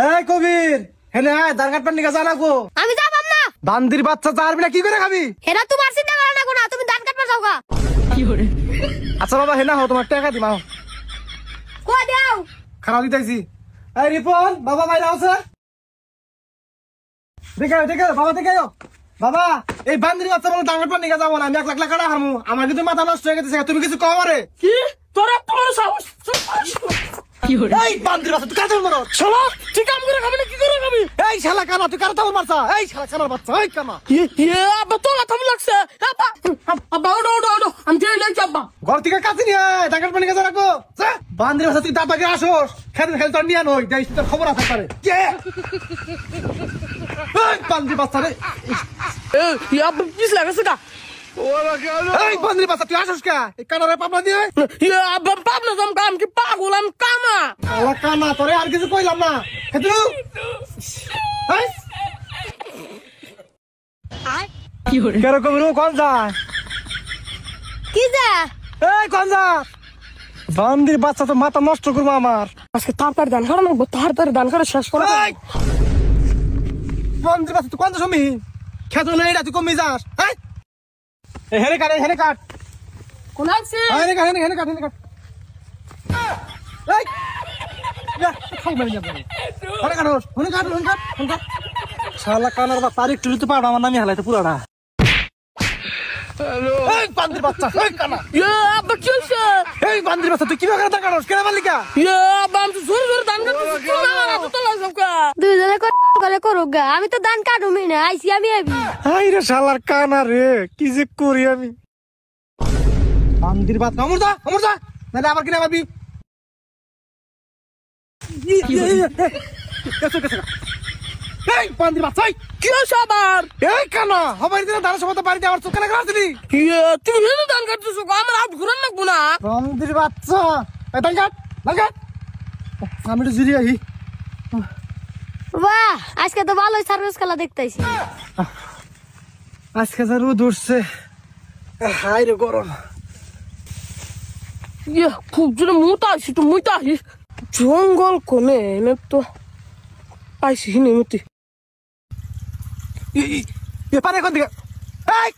এই কবির হেনে আয় দারগাট পান্নি গা জানাবো। আমি যাবাম না। বান্দির বাচ্চা চারবি না কি করে খাবি? হেনা তোমার চিন্তা করো না কোনা, তুমি ধান কাটবা যাওগা। কি করে? আচ্ছা বাবা হেনা হও তোমার টাকা দিমা। কই দাও? খারাপ দিতেছি। এই রিপন বাবা বাইরে আছে। দেখে বাবা দেখে বাবা এই বান্দির বাচ্চা বলে দারগাট পান্নি গা যাবো না, আমি 1 লাখ টাকা হারমু। আমার কিন্তু মাথা নষ্ট হয়ে গেছে, তুমি কিছু কও রে? কি তোরা তোর সাহস? কি হরে? এই বান্দির বাচ্চা তুই কাজল মারো। শালা তুই কাম করে খাবি না কি করে খাবি? এই শালা কানা তুই কার তাল মারছা? এই শালা কানার বাচ্চা এই কানা। আব্বা তোর থাম লাগছে। আব্বা আব্বা ওডো আমি যাই নাই আব্বা। ঘর থেকে কাছে নিয়ে আয় দারগাট পান্নি গা রাখো। বান্দির বাচ্চা তুই দাদাকে আসোস, খেল তোর নিয়ে নই যাই তোর খবর আছে পারে। কে এই বান্দির বাচ্চা রে? এই আব্বা পিছ লাগছে কা? এই বান্দির বাচ্চা তুই আসোস কে? এই কানারে পাবনা দিয়ে আব্বা পাবনা জম কাম কি পাগল আমি কামা। শালা কানা তোরে আর কিছু কইলাম না। হেতু এই কি করে? কেরকম রু কোন যায়? কি যা? এই কোন যা? বান্দির বাচ্চা তো মাথা নষ্ট করবো আমার। আজকে তাড়াতাড়ি দান খাওয়া লাগবো, তাড়াতাড়ি দান খাওয়া শেষ করে এই বান্দির বাচ্চা তুই কোন সময় খেত না এটা তুই কমে যাস? এই হেনে কাট কোন আছে? হেনে কাট এই যা খাই মারি যাবে। হেনে কাট শালা কানার বা তারিখ তুলিতে পারো আমার নামই হালাইতে পুরাটা। এই বান্দির বাচ্চা এই কানা আব্বা কি হইছে? এই বান্দির বাচ্চা তুই কিভাবে দান কাটস কেন মালিকা? আব্বা আমি তো জোরে জোরে দান করতেছি, তুই না তো লাগছ কা? দুইজনে করে করুক গা, আমি তো ধান কাটুমি না, আইছি আমি এবি। হাই রে শালার কানা রে, কি যে করি আমি। বান্দির বাচ্চা আমর যা নাহলে আবার কিনা পাবি। এই বান্দির বাচ্চা কি হইছে আবার? এই কানা হবাই দিন দাঁড়া সময় বাড়িতে আমার চোখে লাগা আসলি। তুমি হেনে দান করতেছো, আমার হাত ঘুরান লাগবো না? বান্দির বাচ্চা এই দান কাট আমি তো জিরি আহি। বাহ, আজকে তো ভালোই সার্ভিস খেলা দেখতেছি। আজকে যা রোদ উঠছে, হাই রে গরম। খুব জোরে মুতা আসি তো মুতা আসি জঙ্গল কোনে এনে তো পাইছি হিনে মুতি। ব্যাপারে কোন দিকে? এই